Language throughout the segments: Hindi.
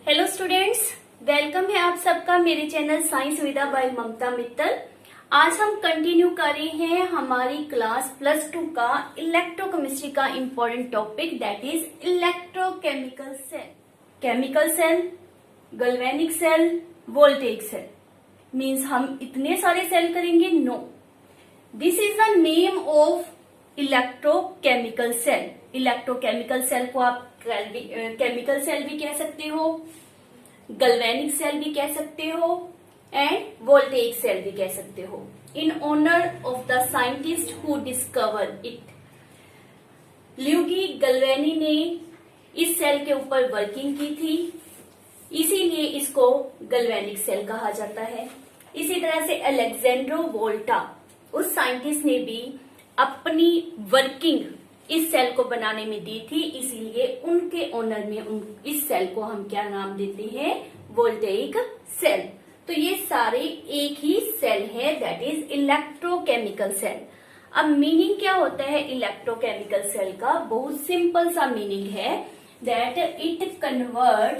हेलो स्टूडेंट्स, वेलकम है आप सबका मेरे चैनल साइंस विदा बाय ममता मित्तल। आज हम कंटिन्यू कर रहे हैं हमारी क्लास +2 का इलेक्ट्रोकेमिस्ट्री का important topic that is electrochemical cell. Chemical cell, galvanic cell, voltaic cell means हम इतने सारे सेल करेंगे? No, this is the name of electrochemical cell. Electrochemical cell को आप केमिकल सेल भी कह सकते हो, गैल्वेनिक सेल भी कह सकते हो एंड वोल्टेइक सेल भी कह सकते हो, in honour of the scientist who discover it. Luigi Galvani ने इस सेल के ऊपर वर्किंग की थी, इसीलिए इसको गैल्वेनिक सेल कहा जाता है। इसी तरह से अलेक्जेंड्रो वोल्टा, उस साइंटिस्ट ने भी अपनी वर्किंग इस सेल को बनाने में दी थी, इसीलिए उनके ऑनर में इस सेल को हम क्या नाम देते हैं? Voltaic cell. तो ये सारे एक ही सेल है, दैट इज इलेक्ट्रोकेमिकल सेल। अब मीनिंग क्या होता है इलेक्ट्रोकेमिकल सेल का? बहुत सिंपल सा मीनिंग है that it convert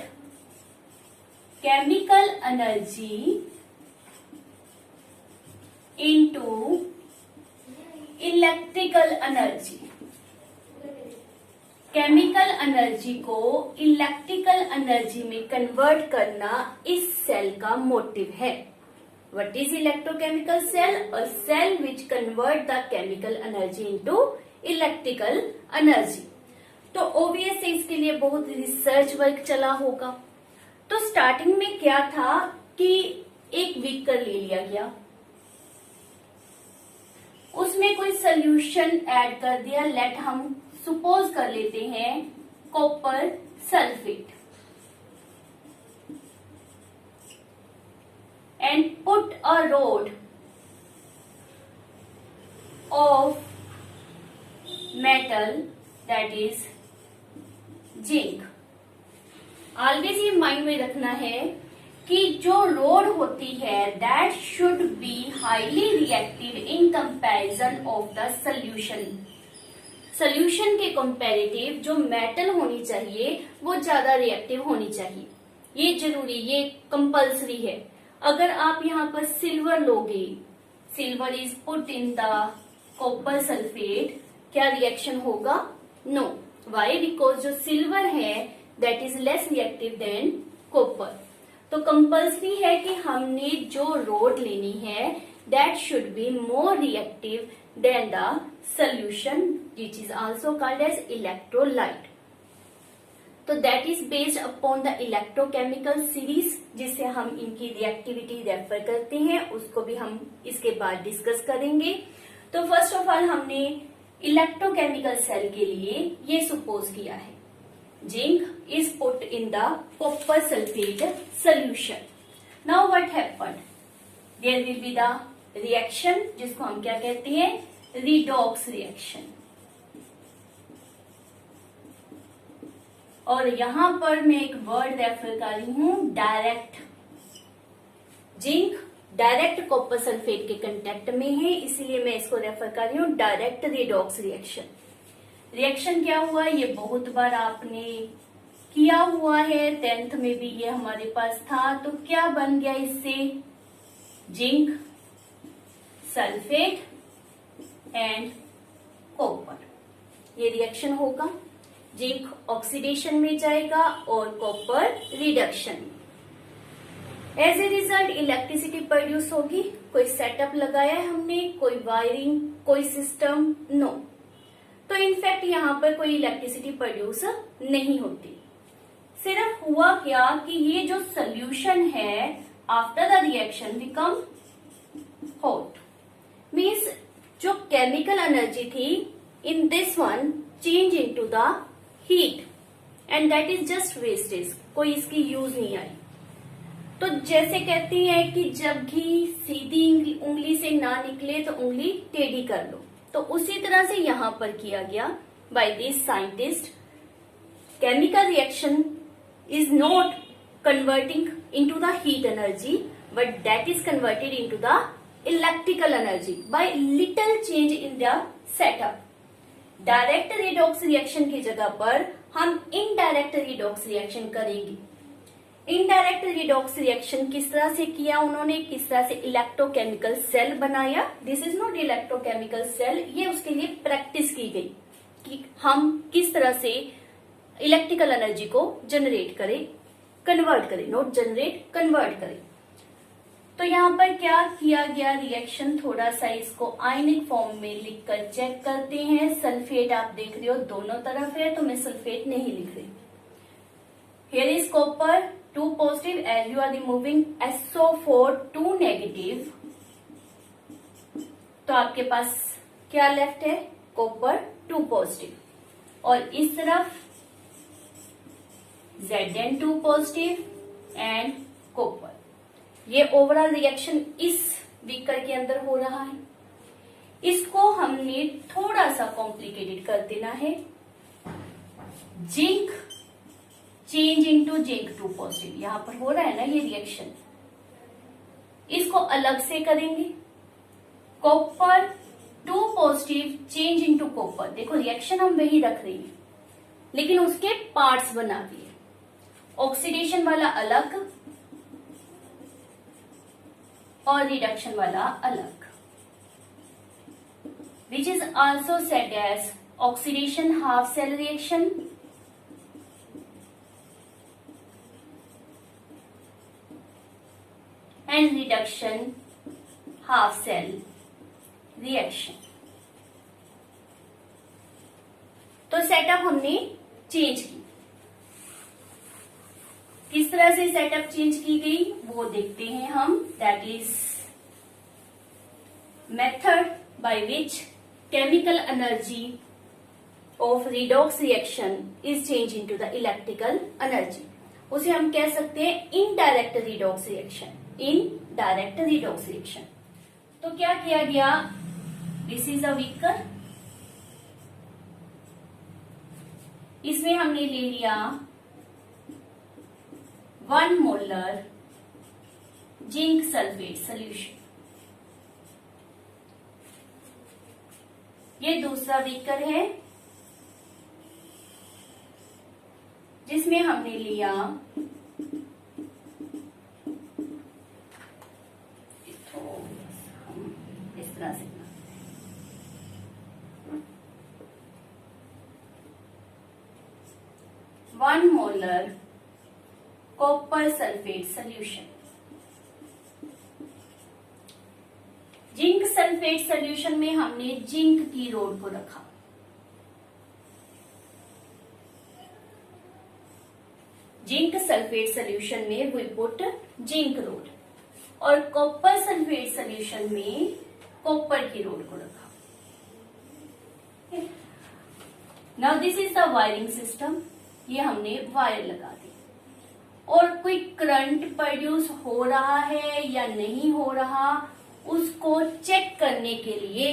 chemical energy into electrical energy. Chemical energy को इलेक्ट्रिकल एनर्जी में कन्वर्ट करना इस सेल का मोटिव है। What is electrochemical cell? A cell which convert the chemical energy into electrical energy. तो ऑब्वियस है इसके लिए बहुत रिसर्च वर्क चला होगा। तो स्टार्टिंग में क्या था कि एक बीकर ले लिया गया, उसमें कोई सोल्यूशन ऐड कर दिया, लेट हम सुपोज कर लेते हैं copper sulphate, and put a road of metal that is zinc. Always ये माइंड में रखना है कि जो रोड होती है that should be highly reactive in comparison of the solution. Solution के कंपैरेटिव जो मेटल होनी चाहिए वो ज्यादा रिएक्टिव होनी चाहिए। ये जरूरी, ये कंपल्सरी है। अगर आप यहाँ पर सिल्वर लोगे, silver is put in the copper sulphate, क्या रिएक्शन होगा? नो। वाई? बिकॉज जो सिल्वर है that is less reactive than copper. तो कंपल्सरी है कि हमने जो रोड लेनी है that should be more reactive than the solution which is also called as electrolyte. तो that is based upon the electrochemical series जिसे हम इनकी रिएक्टिविटी रेफर करते हैं, उसको भी हम इसके बाद डिस्कस करेंगे। तो फर्स्ट ऑफ ऑल हमने इलेक्ट्रोकेमिकल सेल के लिए ये सपोज किया है zinc is put in the copper sulphate solution. Now what happened? There will be the reaction जिसको हम क्या कहते हैं? Redox reaction. और यहां पर मैं एक वर्ड रेफर कर रही हूं direct. Zinc direct copper sulphate के कांटेक्ट में है, इसीलिए मैं इसको रेफर कर रही हूं डायरेक्ट रिडॉक्स रिएक्शन। रिएक्शन क्या हुआ? ये बहुत बार आपने किया हुआ है, 10th में भी ये हमारे पास था। तो क्या बन गया इससे? Zinc sulphate and copper. ये रिएक्शन होगा, जिंक ऑक्सीडेशन में जाएगा और कॉपर रिडक्शन में। As a result electricity produce होगी। कोई सेटअप लगाया है हमने, कोई वायरिंग, कोई सिस्टम? नो। तो इनफैक्ट यहाँ पर कोई इलेक्ट्रिसिटी प्रोड्यूस नहीं होती। सिर्फ हुआ क्या कि ये जो सोल्यूशन है after the reaction become hot, means जो केमिकल एनर्जी थी in this one change into the heat and that is just wastage, कोई इसकी यूज नहीं आई। तो जैसे कहते हैं कि जब घी सीधी उंगली से ना निकले तो उंगली टेढ़ी कर लो, तो उसी तरह से यहां पर किया गया by this scientist. Chemical reaction is not converting into the heat energy but that is converted into the electrical energy by little change in the setup. Direct redox reaction की जगह पर हम इनडायरेक्ट रिडॉक्स रिएक्शन करेंगे। इनडायरेक्ट रिडॉक्स रिएक्शन किस तरह से किया उन्होंने, किस तरह से इलेक्ट्रोकेमिकल सेल बनाया। This is not electrochemical cell, ये उसके लिए प्रैक्टिस की गई कि हम किस तरह से इलेक्ट्रिकल एनर्जी को जनरेट करें, कन्वर्ट करें, नॉट जनरेट, कन्वर्ट करें। तो यहाँ पर क्या किया गया रिएक्शन, थोड़ा सा इसको आयनिक फॉर्म में लिखकर चेक करते हैं। सल्फेट आप देख रहे हो दोनों तरफ है, तो मैं सल्फेट नहीं लिख रही। Here is copper 2 positive as you are removing SO4 2 negative, तो आपके पास क्या लेफ्ट है, कॉपर 2 पॉजिटिव, और इस तरफ Zn2 पॉजिटिव एंड कॉपर। ये ओवरऑल रिएक्शन इस बीकर के अंदर हो रहा है। इसको हमने थोड़ा सा कॉम्प्लिकेटेड कर देना है। Zinc change into zinc 2 positive, यहां पर हो रहा है ना ये रिएक्शन, इसको अलग से करेंगे। Copper 2 positive change into copper, देखो रिएक्शन हम वही रख रहे हैं लेकिन उसके पार्ट्स बना दिए। ऑक्सीडेशन वाला अलग और रिडक्शन वाला अलग, which is also said as oxidation half cell reaction and reduction half cell reaction. तो सेटअप हमने चेंज की, किस तरह से सेटअप चेंज की गई वो देखते हैं हम। That is method by which chemical energy of redox reaction is change into the electrical energy. उसे हम कह सकते हैं indirect redox reaction, indirect redox reaction. तो क्या किया गया, दिस इज अ बीकर, इसमें हमने ले लिया 1 मोलर जिंक सल्फेट सोल्यूशन। ये दूसरा बीकर है जिसमें हमने लिया इस तरह से 1 molar copper sulphate solution. Zinc sulphate solution में हमने जिंक की रोड को रखा। जिंक सल्फेट सोल्यूशन में वी पुट जिंक रोड, और कॉपर सल्फेट सोल्यूशन में कॉपर की रोड को रखा। Now this is the wiring system, ये हमने वायर लगा दी, और कोई करंट प्रोड्यूस हो रहा है या नहीं हो रहा उसको चेक करने के लिए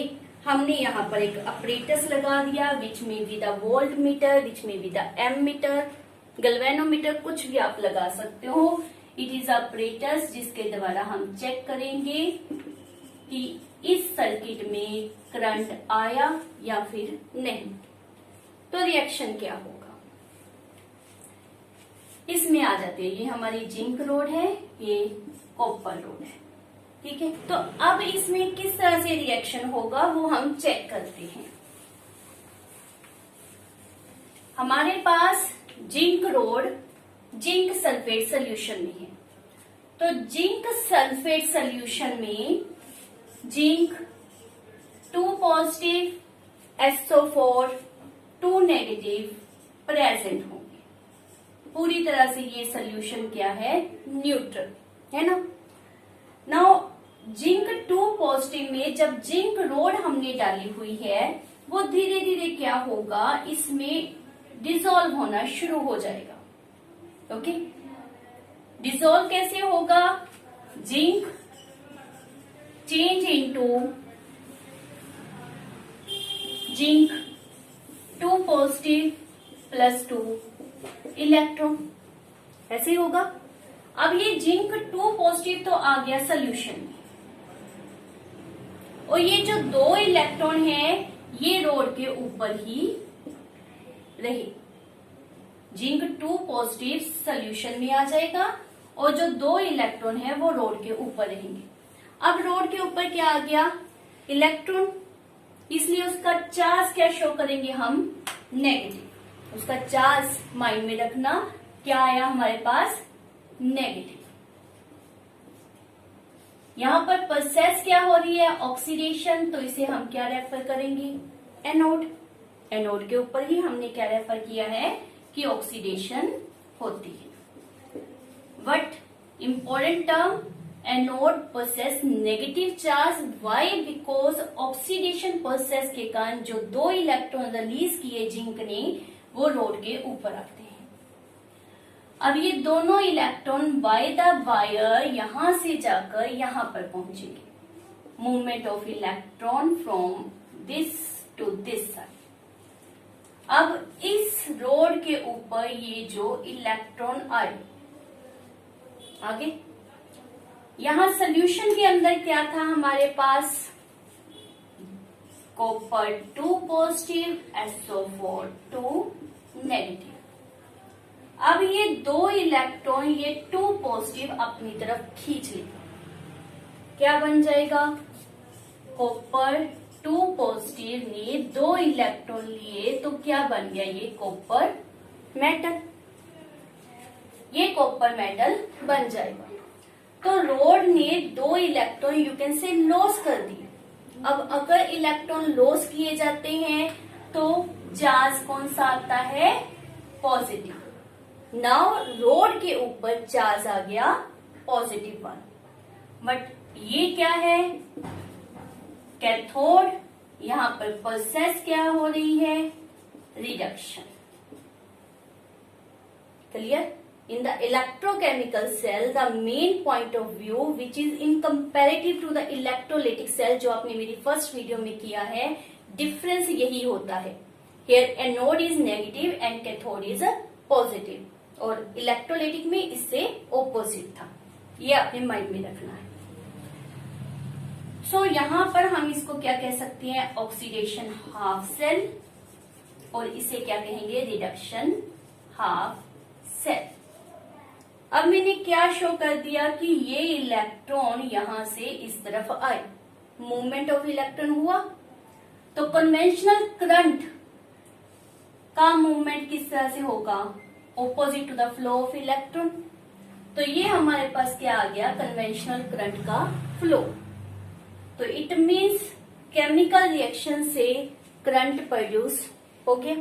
हमने यहाँ पर एक अपरेटस लगा दिया, विच में be the voltmeter, which में be the ammeter, galvanometer, कुछ भी आप लगा सकते हो। इट इज अपरेटस जिसके द्वारा हम चेक करेंगे कि इस सर्किट में करंट आया या फिर नहीं। तो रिएक्शन क्या होगा, इसमें आ जाते हैं, ये हमारी जिंक रोड है, ये कॉपर रोड है, ठीक है। तो अब इसमें किस तरह से रिएक्शन होगा वो हम चेक करते हैं। हमारे पास zinc rod zinc sulphate solution में है, तो जिंक सल्फेट सोल्यूशन में zinc 2 positive SO4 2 negative present होंगे। पूरी तरह से ये सोल्यूशन क्या है, न्यूट्रल है ना। नाउ जिंक 2 पॉजिटिव में जब जिंक रोड हमने डाली हुई है वो धीरे धीरे क्या होगा, इसमें डिसॉल्व होना शुरू हो जाएगा। ओके, डिसॉल्व कैसे होगा, zinc change into zinc 2 positive plus 2 electron, ऐसे ही होगा। अब ये जिंक 2 पॉजिटिव तो आ गया सोल्यूशन में, और ये जो 2 इलेक्ट्रॉन है ये रोड के ऊपर ही रहे। जिंक 2 पॉजिटिव सोल्यूशन में आ जाएगा, और जो 2 इलेक्ट्रॉन है वो रोड के ऊपर रहेंगे। अब रोड के ऊपर क्या आ गया, इलेक्ट्रॉन, इसलिए उसका चार्ज क्या शो करेंगे हम, नेगेटिव। उसका चार्ज माइंड में रखना, क्या आया हमारे पास, नेगेटिव। यहां पर प्रोसेस क्या हो रही है, ऑक्सीडेशन, तो इसे हम क्या रेफर करेंगे, एनोड। एनोड के ऊपर ही हमने क्या रेफर किया है कि ऑक्सीडेशन होती है। But important term, anode possess negative charge, why, because oxidation process के कारण जो 2 इलेक्ट्रॉन रिलीज किए जिंक ने वो रोड के ऊपर आते हैं। अब ये दोनों इलेक्ट्रॉन बाय द वायर यहां से जाकर यहां पर पहुंचेंगे। Movement of electron from this to this side. अब इस रोड के ऊपर ये जो इलेक्ट्रॉन आए, आगे यहां सोल्यूशन के अंदर क्या था हमारे पास, कॉपर 2 पॉजिटिव, SO4 2 नेगेटिव। अब ये 2 इलेक्ट्रॉन ये 2 पॉजिटिव अपनी तरफ खींच लेगा, क्या बन जाएगा, कॉपर 2 पॉजिटिव ने 2 इलेक्ट्रॉन लिए तो क्या बन गया, ये कॉपर मेटल, ये कॉपर मेटल बन जाएगा। तो रोड ने 2 electron you can say loss कर दिए। अब अगर इलेक्ट्रॉन लॉस किए जाते हैं तो चार्ज कौन सा आता है, पॉजिटिव। नाउ रोड के ऊपर चार्ज आ गया पॉजिटिव 1, बट ये क्या है, कैथोड। यहां पर प्रोसेस क्या हो रही है, reduction. Clear. In the electrochemical cell, the main point of view which is in comparative to the electrolytic cell, जो आपने मेरी फर्स्ट वीडियो में किया है, डिफरेंस यही होता है। Here anode is negative and cathode is positive, और इलेक्ट्रोलाइटिक में इससे ऑपोजिट था। ये आपने माइंड में रखना है। सो यहां पर हम इसको क्या कह सकते हैं, ऑक्सीडेशन हाफ सेल, और इसे क्या कहेंगे, रिडक्शन हाफ सेल। अब मैंने क्या शो कर दिया कि ये इलेक्ट्रॉन यहां से इस तरफ आए, मूवमेंट ऑफ इलेक्ट्रॉन हुआ, तो कन्वेंशनल करंट का मूवमेंट किस तरह से होगा, opposite to the flow of electron. तो ये हमारे पास क्या आ गया, कन्वेंशनल करंट का फ्लो। तो इट मीन्स केमिकल रिएक्शन से करंट प्रोड्यूस हो गया।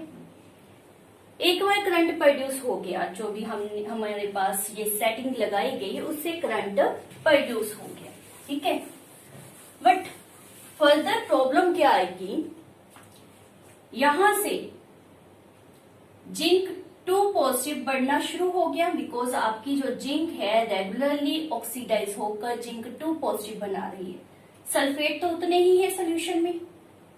एक बार करंट प्रोड्यूस हो गया, जो भी हमारे पास ये सेटिंग लगाई गई उससे करंट प्रोड्यूस हो गया, ठीक है। बट फर्दर प्रॉब्लम क्या आएगी, यहां से जिंक 2 पॉजिटिव बढ़ना शुरू हो गया, बिकॉज आपकी जो जिंक है रेगुलरली ऑक्सीडाइज होकर जिंक 2 पॉजिटिव बना रही है। सल्फेट तो उतने ही है सोल्यूशन में,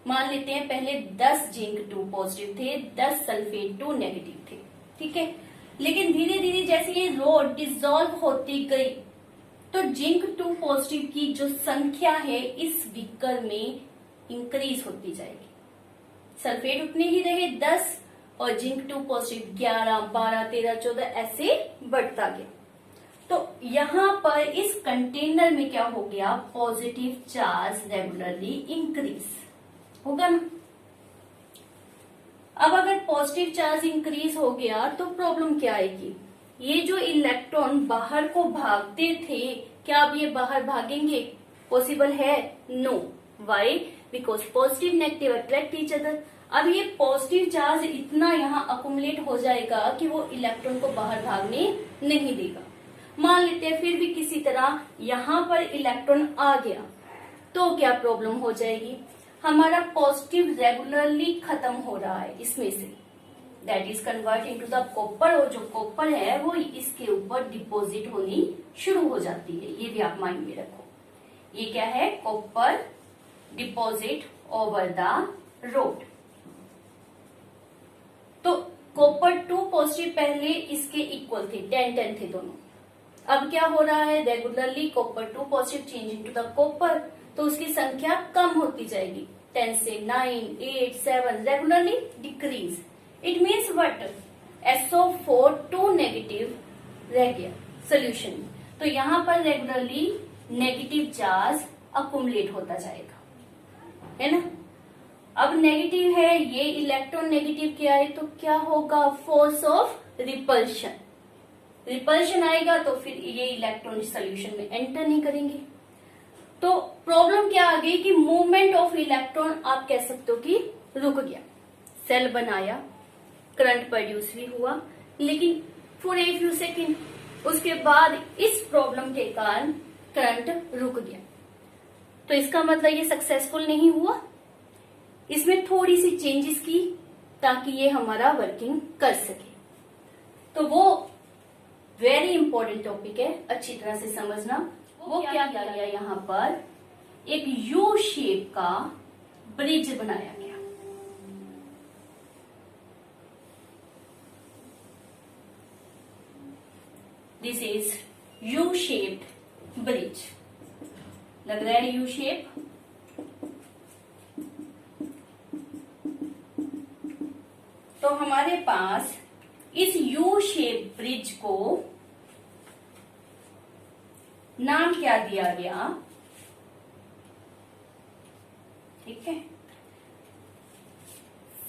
मान लेते हैं पहले 10 जिंक 2 पॉजिटिव थे, 10 सल्फेट 2 नेगेटिव थे, ठीक है। लेकिन धीरे धीरे जैसे ये रोड डिसॉल्व होती गई तो जिंक 2 पॉजिटिव की जो संख्या है इस बीकर में इंक्रीज होती जाएगी। सल्फेट उतने ही रहे 10 और जिंक 2 पॉजिटिव 11, 12, 13, 14 ऐसे बढ़ता गया। तो यहां पर इस कंटेनर में क्या हो गया, पॉजिटिव चार्ज रेगुलरली इंक्रीज होगा ना। अब अगर पॉजिटिव चार्ज इंक्रीज हो गया तो प्रॉब्लम क्या आएगी, ये जो इलेक्ट्रॉन बाहर को भागते थे, क्या अब ये बाहर भागेंगे, पॉसिबल है, no. Why, because positive negative attract each other. अब ये पॉजिटिव चार्ज इतना यहाँ अकुमुलेट हो जाएगा कि वो इलेक्ट्रॉन को बाहर भागने नहीं देगा। मान लेते हैं फिर भी किसी तरह यहाँ पर इलेक्ट्रॉन आ गया तो क्या प्रॉब्लम हो जाएगी, हमारा पॉजिटिव रेगुलरली खत्म हो रहा है इसमें से, that is convert into the copper, और जो कॉपर है वो इसके ऊपर डिपॉजिट होनी शुरू हो जाती है। ये भी आप माइंड में रखो, ये क्या है, copper deposit over the road. तो कॉपर 2 पॉजिटिव पहले इसके इक्वल थे, 10-10 थे दोनों। अब क्या हो रहा है, regularly copper 2 positive change into the copper, तो उसकी संख्या कम होती जाएगी, 10 से 9, 8, 7 regularly decrease. It means what, SO4 2 negative रह गया, सोल्यूशन में, तो यहाँ पर रेगुलरली नेगेटिव चार्ज अकुमुलेट होता जाएगा, है ना। अब नेगेटिव है, ये इलेक्ट्रॉन नेगेटिव क्या है, तो क्या होगा, फोर्स ऑफ रिपल्शन, रिपल्शन आएगा तो फिर ये इलेक्ट्रॉन सोल्यूशन में एंटर नहीं करेंगे। तो प्रॉब्लम क्या आ गई कि मूवमेंट ऑफ इलेक्ट्रॉन आप कह सकते हो कि रुक गया। सेल बनाया, करंट प्रोड्यूस भी हुआ, लेकिन फॉर ए फ्यू सेकेंड, उसके बाद इस प्रॉब्लम के कारण करंट रुक गया। तो इसका मतलब ये सक्सेसफुल नहीं हुआ, इसमें थोड़ी सी चेंजेस की ताकि ये हमारा वर्किंग कर सके। तो वो वेरी इंपॉर्टेंट टॉपिक है, अच्छी तरह से समझना। वो क्या किया गया, यहाँ पर एक यू शेप का ब्रिज बनाया गया। This is U shaped bridge, लग रहा है यू शेप। तो हमारे पास इस यू शेप ब्रिज को नाम क्या दिया गया, ठीक है,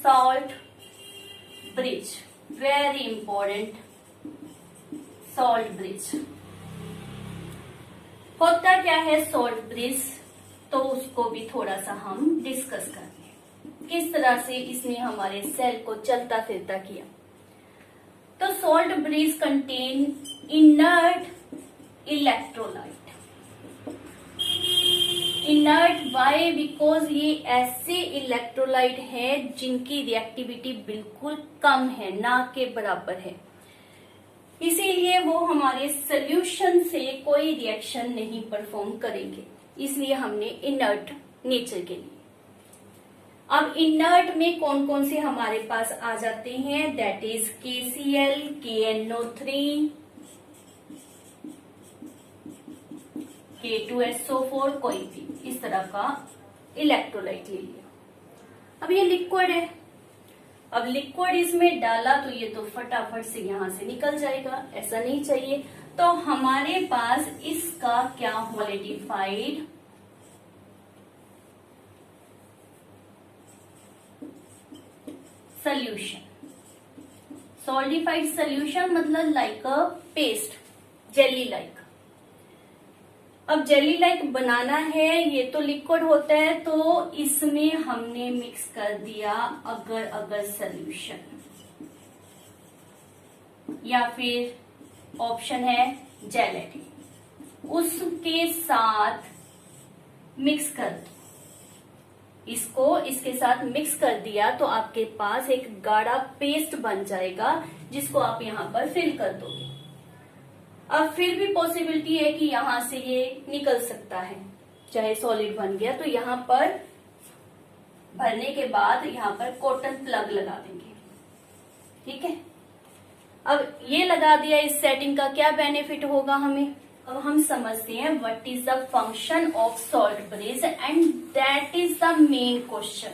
salt bridge, very important, salt bridge. होता क्या है सॉल्ट ब्रिज, तो उसको भी थोड़ा सा हम डिस्कस करेंगे, किस तरह से इसने हमारे सेल को चलता फिरता किया। तो salt bridge contain inert electrolyte. Inert why, because ये ऐसे इलेक्ट्रोलाइट है जिनकी रिएक्टिविटी बिल्कुल कम है, ना के बराबर है, इसीलिए वो हमारे सोल्यूशन से कोई रिएक्शन नहीं परफॉर्म करेंगे, इसलिए हमने इनर्ट नेचर के लिए। अब इनर्ट में कौन कौन से हमारे पास आ जाते हैं, that is KCl, KNO3, K2SO4, कोई भी इस तरह का इलेक्ट्रोलाइट ले लिया। अब ये लिक्विड है, अब लिक्विड इसमें डाला तो ये तो फटाफट से यहां से निकल जाएगा, ऐसा नहीं चाहिए। तो हमारे पास इसका क्या सॉलिडिफाइड सोल्यूशन, सॉलिडिफाइड सोल्यूशन मतलब लाइक अ पेस्ट, जेली लाइक। अब जेली लाइक बनाना है, ये तो लिक्विड होता है, तो इसमें हमने मिक्स कर दिया अगर अगर सोल्यूशन, या फिर ऑप्शन है जेलेटिन, उसके साथ मिक्स कर दो। इसको इसके साथ मिक्स कर दिया तो आपके पास एक गाढ़ा पेस्ट बन जाएगा, जिसको आप यहाँ पर फिल कर दोगे। अब फिर भी पॉसिबिलिटी है कि यहां से ये निकल सकता है, चाहे सॉलिड बन गया तो यहाँ पर भरने के बाद यहाँ पर कॉटन प्लग लगा देंगे, ठीक है। अब ये लगा दिया, इस सेटिंग का क्या बेनिफिट होगा हमें, अब हम समझते हैं what is the function of salt bridge, and that is the main question.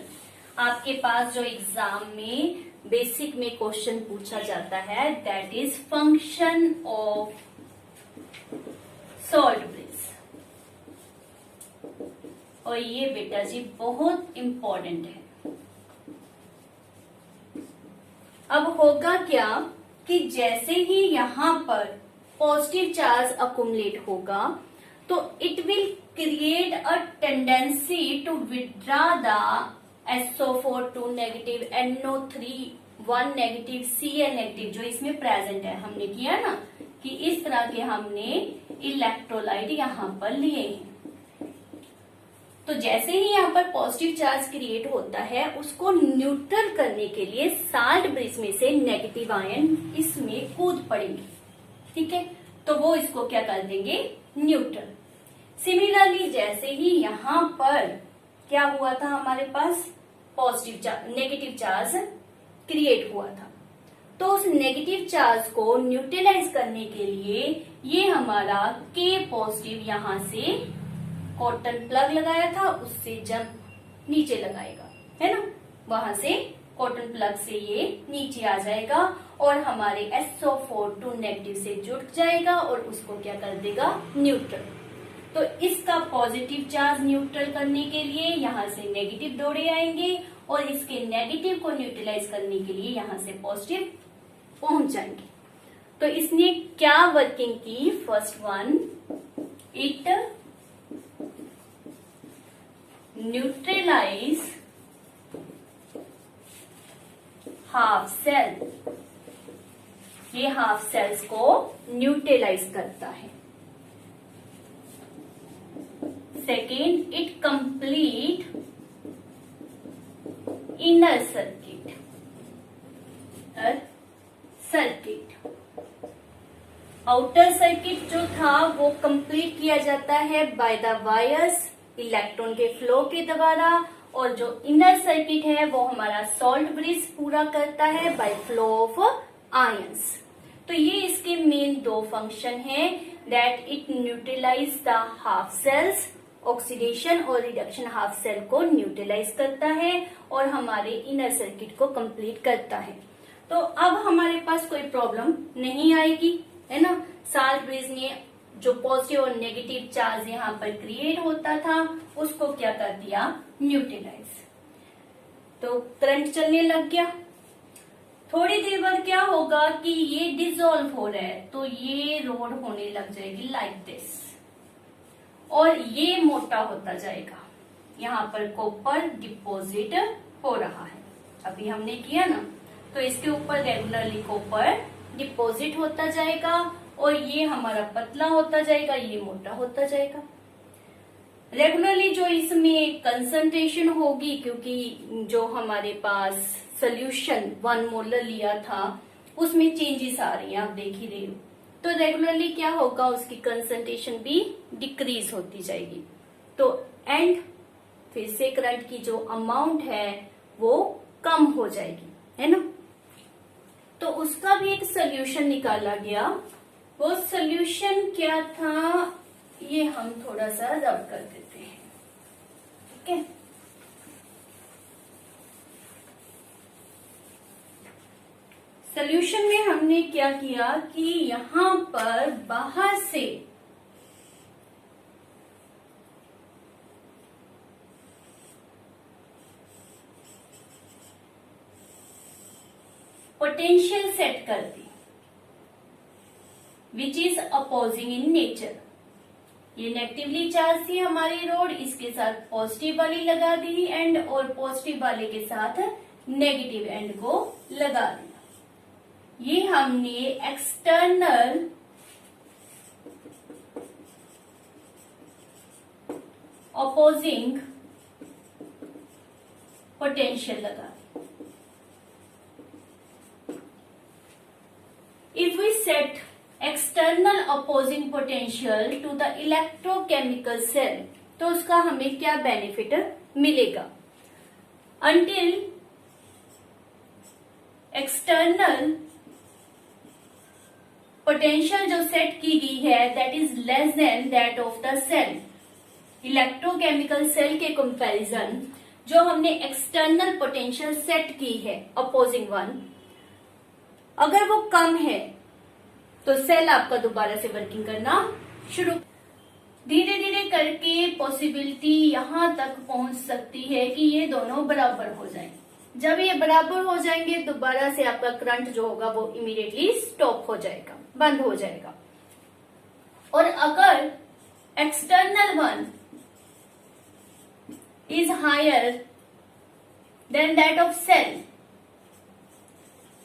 आपके पास जो एग्जाम में बेसिक में क्वेश्चन पूछा जाता है, that is function of salt bridge. और ये बेटा जी बहुत इंपॉर्टेंट है। अब होगा क्या कि जैसे ही यहां पर पॉजिटिव चार्ज अकुमुलेट होगा तो it will create a tendency to withdraw the SO4 2 negative, NO3 1 negative, Cl negative, जो इसमें प्रेजेंट है। हमने किया ना कि इस तरह के हमने इलेक्ट्रोलाइट यहाँ पर लिए हैं। तो जैसे ही यहाँ पर पॉजिटिव चार्ज क्रिएट होता है, उसको न्यूट्रल करने के लिए साल्ट ब्रिज में से नेगेटिव आयन इसमें कूद पड़ेंगे, ठीक है। तो वो इसको क्या कर देंगे, न्यूट्रल। सिमिलरली जैसे ही यहाँ पर क्या हुआ था, हमारे पास नेगेटिव चार्ज क्रिएट हुआ था, तो उस नेगेटिव चार्ज को न्यूट्रलाइज करने के लिए ये हमारा K पॉजिटिव यहां से कॉटन प्लग लगाया था, उससे जब नीचे लगाएगा, है ना, वहां से कॉटन प्लग से ये नीचे आ जाएगा और हमारे SO4 नेगेटिव से जुड़ जाएगा और उसको क्या कर देगा, न्यूट्रल। तो इसका पॉजिटिव चार्ज न्यूट्रल करने के लिए यहाँ से नेगेटिव दौड़े आएंगे और इसके नेगेटिव को न्यूट्रलाइज करने के लिए यहाँ से पॉजिटिव पहुंच जाएंगे। तो इसने क्या वर्किंग की, first one, it neutralize half cell, ये हाफ सेल्स को न्यूट्रलाइज करता है। Second, it complete inner circuit, outer circuit जो था वो कंप्लीट किया जाता है बाय द वायर्स, इलेक्ट्रॉन के फ्लो के द्वारा, और जो इनर सर्किट है वो हमारा सॉल्ट ब्रिज पूरा करता है बाय फ्लो ऑफ आयंस। तो ये इसके मेन दो फंक्शन है, that it neutralize the half cells, oxidation और रिडक्शन हाफ सेल को न्यूट्रलाइज करता है और हमारे इनर सर्किट को कंप्लीट करता है। तो अब हमारे पास कोई प्रॉब्लम नहीं आएगी, है ना। सॉल्ट ब्रिज ने जो पॉजिटिव और नेगेटिव चार्ज यहाँ पर क्रिएट होता था उसको क्या कर दिया, न्यूट्रलाइज। तो करंट चलने लग गया। थोड़ी देर बाद क्या होगा कि ये डिसॉल्व हो रहा है, तो ये रोड होने लग जाएगी लाइक दिस और ये मोटा होता जाएगा। यहाँ पर कॉपर डिपॉजिट हो रहा है, अभी हमने किया ना। तो इसके ऊपर रेगुलरली कॉपर डिपॉजिट होता जाएगा और ये हमारा पतला होता जाएगा, ये मोटा होता जाएगा। रेगुलरली जो इसमें कंसंट्रेशन होगी, क्योंकि जो हमारे पास सोल्यूशन 1 मोलर लिया था उसमें चेंजेस आ रही हैं, आप देख ही रहे हो। तो रेगुलरली क्या होगा, उसकी कंसंट्रेशन भी डिक्रीज होती जाएगी। तो एंड फिर से करंट की जो अमाउंट है वो कम हो जाएगी, है ना। तो उसका भी एक सोल्यूशन निकाला गया। वो सोल्यूशन क्या था, ये हम थोड़ा सा रब कर देते हैं, ठीक है। सोल्यूशन में हमने क्या किया कि यहां पर बाहर से पोटेंशियल सेट कर दी, which is opposing in nature. ये नेगेटिवली चार्ज थी हमारी रोड, इसके साथ पॉजिटिव वाली लगा दी एंड, और पॉजिटिव वाले के साथ नेगेटिव एंड को लगा दिया। ये हमने एक्सटर्नल अपोजिंग पोटेंशियल लगा दी। If we set external opposing potential to the electrochemical cell, तो उसका हमें क्या बेनिफिट मिलेगा। Until external potential जो सेट की गई है that is less than that of the cell, electrochemical cell के कंपैरिजन जो हमने एक्सटर्नल पोटेंशियल सेट की है अपोजिंग वन, अगर वो कम है तो सेल आपका दोबारा से वर्किंग करना शुरू। धीरे धीरे करके पॉसिबिलिटी यहां तक पहुंच सकती है कि ये दोनों बराबर हो जाएं। जब ये बराबर हो जाएंगे दोबारा से आपका करंट जो होगा वो इमीडिएटली स्टॉप हो जाएगा, बंद हो जाएगा। और अगर external one is higher than that of cell,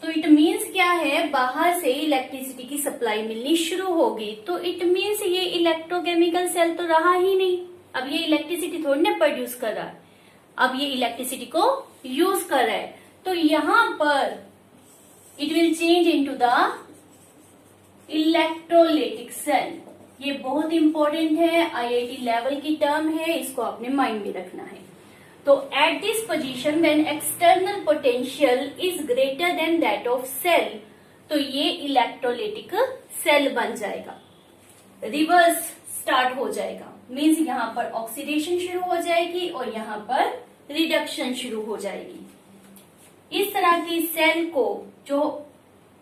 तो इट मीन्स क्या है, बाहर से इलेक्ट्रिसिटी की सप्लाई मिलनी शुरू होगी। तो इट मीन्स ये इलेक्ट्रोकेमिकल सेल तो रहा ही नहीं, अब ये इलेक्ट्रिसिटी थोड़ी ना प्रोड्यूस कर रहा है, अब ये इलेक्ट्रिसिटी को यूज कर रहा है। तो यहां पर it will change into the electrolytic cell. ये बहुत इंपॉर्टेंट है, IIT लेवल की टर्म है, इसको आपने माइंड में रखना है। तो at this position when external potential is greater than that of cell, तो ये इलेक्ट्रोलाइटिक सेल बन जाएगा, रिवर्स स्टार्ट हो जाएगा। मींस यहाँ पर ऑक्सीडेशन शुरू हो जाएगी और यहाँ पर रिडक्शन शुरू हो जाएगी। इस तरह की सेल को जो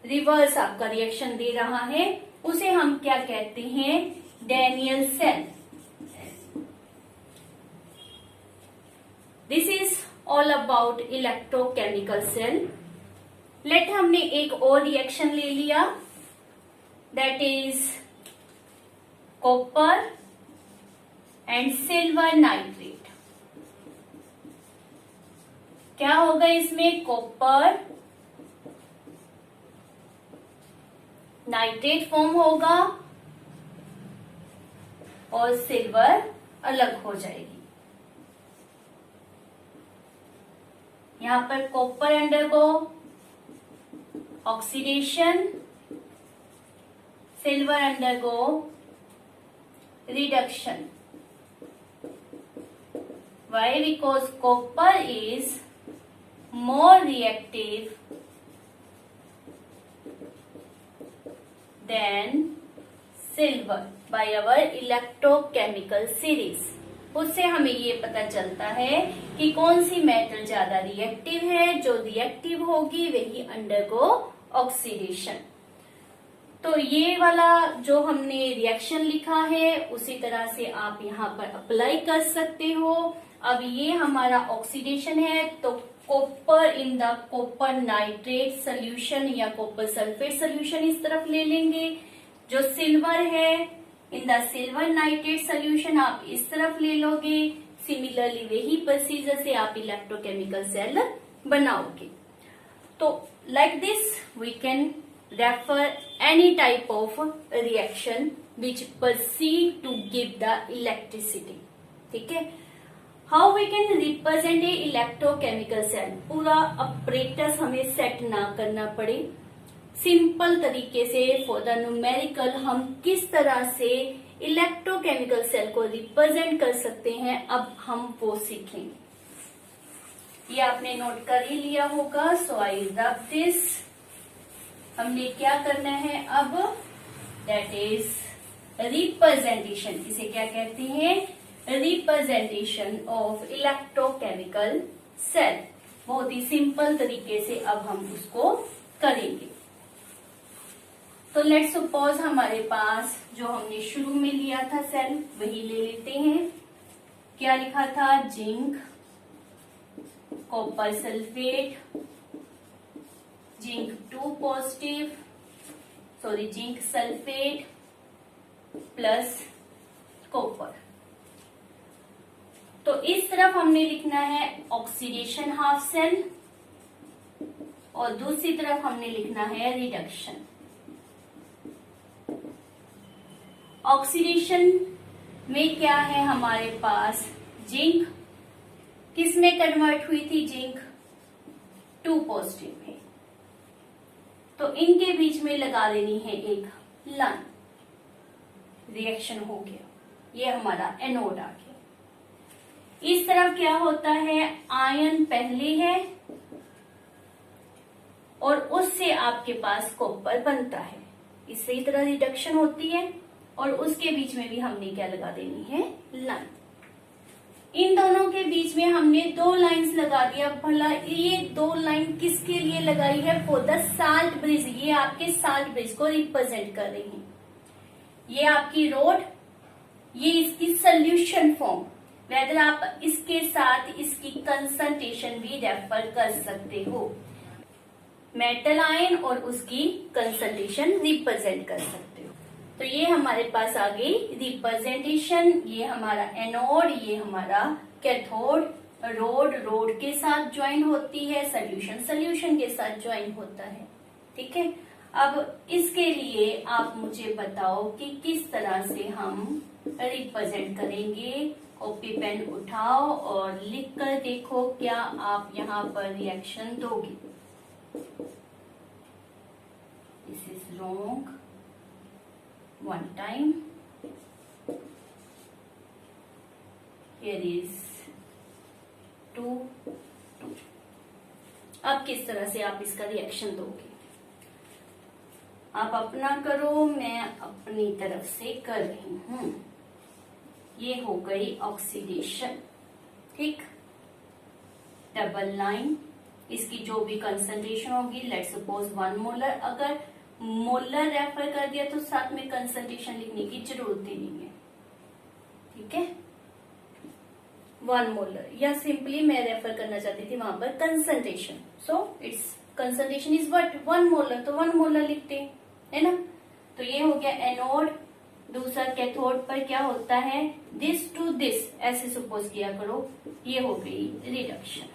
रिवर्स आपका रिएक्शन दे रहा है उसे हम क्या कहते हैं, Daniell cell. This is all about electrochemical cell. Let हमने एक और रिएक्शन ले लिया, that is copper and silver nitrate. क्या होगा इसमें, कॉपर नाइट्रेट फॉर्म होगा और सिल्वर अलग हो जाएगी। यहां पर copper undergo oxidation, silver undergo reduction. Why? Because copper is more reactive than silver by our electrochemical series। उससे हमें ये पता चलता है कि कौन सी मेटल ज्यादा रिएक्टिव है, जो रिएक्टिव होगी वही अंडरगो ऑक्सीडेशन। तो ये वाला जो हमने रिएक्शन लिखा है उसी तरह से आप यहाँ पर अप्लाई कर सकते हो। अब ये हमारा ऑक्सीडेशन है, तो copper in the copper nitrate solution या कॉपर सल्फेट सोल्यूशन इस तरफ ले लेंगे। जो सिल्वर है in the silver nitrate solution आप इस तरफ ले लोगे। सिमिलरली वही प्रोसीजर से आप इलेक्ट्रोकेमिकल सेल बनाओगे। तो like this we can refer any type of reaction which proceed to give the electricity। ठीक है, how we can represent a electrochemical cell। पूरा apparatus हमें सेट ना करना पड़े, सिंपल तरीके से फॉर द न्यूमेरिकल हम किस तरह से इलेक्ट्रोकेमिकल सेल को रिप्रेजेंट कर सकते हैं, अब हम वो सीखेंगे। ये आपने नोट कर ही लिया होगा, सो आई रब दिस। हमने क्या करना है अब, दैट इज रिप्रेजेंटेशन। इसे क्या कहते हैं, रिप्रेजेंटेशन ऑफ इलेक्ट्रोकेमिकल सेल। बहुत ही सिंपल तरीके से अब हम उसको करेंगे। तो लेट्स सपोज हमारे पास जो हमने शुरू में लिया था सेल वही ले लेते हैं। क्या लिखा था, zinc, copper sulphate, zinc 2 positive, sorry zinc sulphate plus copper. तो इस तरफ हमने लिखना है ऑक्सीडेशन हाफ सेल और दूसरी तरफ हमने लिखना है रिडक्शन। ऑक्सीडेशन में क्या है हमारे पास, जिंक किस में कन्वर्ट हुई थी, जिंक 2 पॉजिटिव में। तो इनके बीच में लगा देनी है एक लाइन, रिएक्शन हो गया, ये हमारा एनोड आ गया। इस तरफ क्या होता है, आयन पहले है और उससे आपके पास कॉपर बनता है, इसी तरह रिडक्शन होती है और उसके बीच में भी हमने क्या लगा देनी है, लाइन। इन दोनों के बीच में हमने 2 लाइंस लगा दिया। भला ये 2 लाइन किसके लिए लगाई है, फॉर द साल्ट ब्रिज। ये आपके साल्ट ब्रिज को रिप्रेजेंट कर रही है। ये आपकी रोड, ये इसकी सोल्यूशन फॉर्म। वेदर आप इसके साथ इसकी कंसंट्रेशन भी रेफर कर सकते हो। मेटल आयन और उसकी कंसंट्रेशन रिप्रेजेंट कर सकते हो। तो ये हमारे पास आ गई रिप्रेजेंटेशन। ये हमारा एनोड, ये हमारा कैथोड। रोड के साथ ज्वाइन होती है, सोल्यूशन के साथ ज्वाइन होता है। ठीक है, अब इसके लिए आप मुझे बताओ कि किस तरह से हम रिप्रेजेंट करेंगे। कॉपी पेन उठाओ और लिख कर देखो क्या आप यहाँ पर रिएक्शन दोगे। This is wrong, one time, here is 2, 2। अब किस तरह से आप इसका रिएक्शन दोगे, आप अपना करो, मैं अपनी तरफ से कर रही हूं। ये हो गई ऑक्सीडेशन, ठीक, डबल लाइन, इसकी जो भी कंसंट्रेशन होगी, लेट्स सपोज 1 मोलर, अगर मोलर रेफर कर दिया तो साथ में कंसंट्रेशन लिखने की जरूरत ही नहीं है, ठीक है। 1 मोलर, या सिंपली मैं रेफर करना चाहती थी वहां पर concentration, so it's concentration is what 1 molar, तो 1 मोलर लिखते हैं, है ना। तो ये हो गया एनोड। दूसरा कैथोड पर क्या होता है, दिस टू दिस ऐसे सपोज किया करो, ये हो गई रिडक्शन,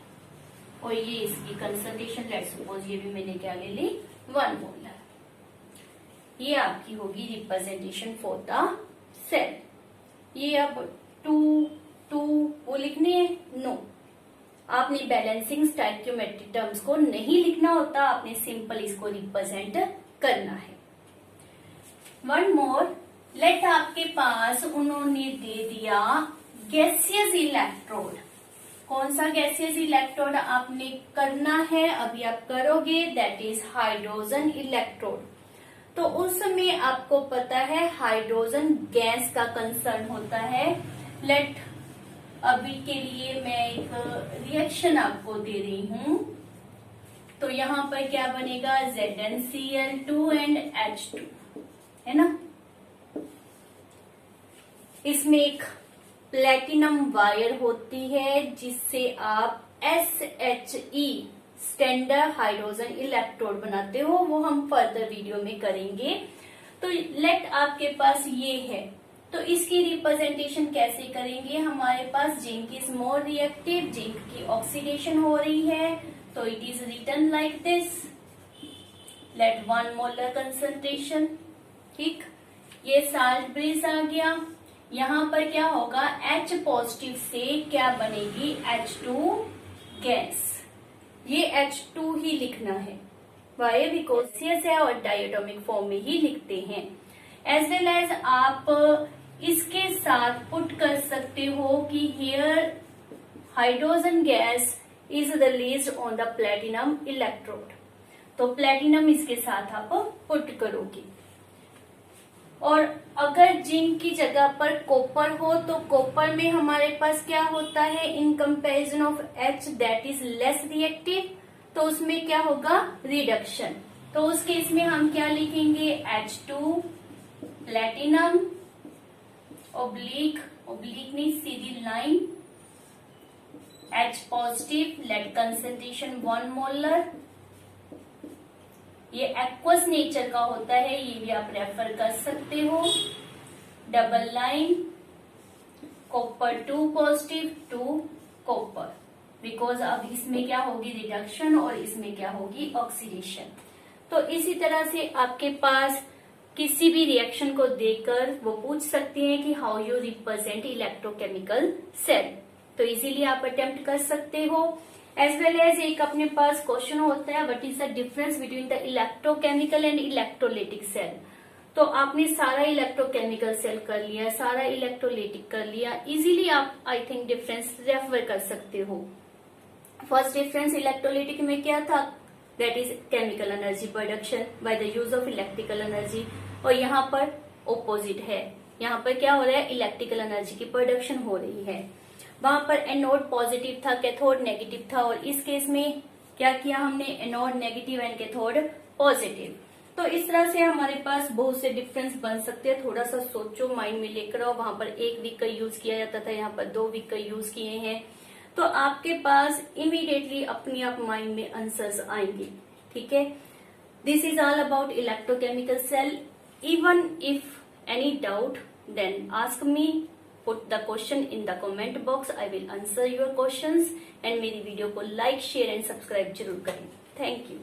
और ये इसकी कंसंट्रेशन, लेट्स सपोज ये भी मैंने क्या ले ली 1 मोलर। ये आपकी होगी रिप्रेजेंटेशन फॉर द सेल। ये अब 2 वो लिखने है, नो, आपने बैलेंसिंग स्टोइकियोमेट्रिक टर्म्स को नहीं लिखना होता, आपने सिंपल इसको रिप्रेजेंट करना है। वन मोर, लेट आपके पास उन्होंने दे दिया गैसियस इलेक्ट्रोड। कौन सा गैसियस इलेक्ट्रोड आपने करना है, अभी आप करोगे, दैट इज हाइड्रोजन इलेक्ट्रोड। तो उस समय आपको पता है हाइड्रोजन गैस का कंसर्न होता है। लेट अभी के लिए मैं एक रिएक्शन आपको दे रही हूं, तो यहां पर क्या बनेगा, ZnCl2 एंड H2, है ना। इसमें एक प्लेटिनम वायर होती है जिससे आप SHE स्टैंडर्ड हाइड्रोजन इलेक्ट्रोड बनाते हो, वो हम फर्दर वीडियो में करेंगे। तो लेट आपके पास ये है, तो इसकी रिप्रेजेंटेशन कैसे करेंगे, हमारे पास zinc is more reactive, zinc की ऑक्सीडेशन हो रही है, तो it is written like this, let 1 molar concentration, ठीक। ये साल्ट ब्रिज आ गया, यहां पर क्या होगा, H पॉजिटिव से क्या बनेगी, H2 गैस, ये H2 ही लिखना है, वाई बिकॉज गैसियस है और डायटोमिक फॉर्म में ही लिखते हैं। एज वेल एज आप इसके साथ पुट कर सकते हो कि here hydrogen gas is released on the platinum electrode, तो प्लेटिनम इसके साथ आप पुट करोगे। और अगर जिंक की जगह पर कॉपर हो, तो कॉपर में हमारे पास क्या होता है, in comparison of H that is less reactive, तो उसमें क्या होगा, रिडक्शन। तो उस केस में हम क्या लिखेंगे, H2 प्लेटिनम ऑब्लिक नहीं, सीधी line, H positive, let concentration 1 molar. ये एक्वस नेचर का होता है, ये भी आप रेफर कर सकते हो, double line, copper 2 positive, 2 copper, because अब इसमें क्या होगी रिडक्शन और इसमें क्या होगी ऑक्सीडेशन। तो इसी तरह से आपके पास किसी भी रिएक्शन को देखकर वो पूछ सकते हैं कि how you represent electrochemical cell, तो इजीली आप अटेम्प्ट कर सकते हो। एज वेल एज एक अपने पास क्वेश्चन होता है, what is the difference between the electrochemical and electrolytic cell. तो आपने सारा इलेक्ट्रोकेमिकल सेल कर लिया, सारा इलेक्ट्रोलाइटिक कर लिया, इजीली आप आई थिंक डिफरेंस रेफर कर सकते हो। फर्स्ट डिफरेंस इलेक्ट्रोलाइटिक में क्या था, that is chemical energy production by the use of electrical energy, और यहाँ पर ऑपोजिट है, यहाँ पर क्या हो रहा है, इलेक्ट्रिकल एनर्जी की प्रोडक्शन हो रही है। वहां पर एनोड पॉजिटिव था, कैथोड नेगेटिव था, और इस केस में क्या किया हमने, anode negative and cathode positive. तो इस तरह से हमारे पास बहुत से डिफरेंस बन सकते हैं, थोड़ा सा सोचो, माइंड में लेकर आओ। वहां पर 1 वीक का यूज किया जाता था, यहाँ पर 2 वीक का यूज किए हैं, तो आपके पास इमीडिएटली अपने आप माइंड में आंसर्स आएंगे, ठीक है। This is all about electrochemical cell. Even if any doubt then ask me, put the question in the comment box, I will answer your questions, and मेरी वीडियो को लाइक शेयर एंड सब्सक्राइब जरूर करें। Thank you.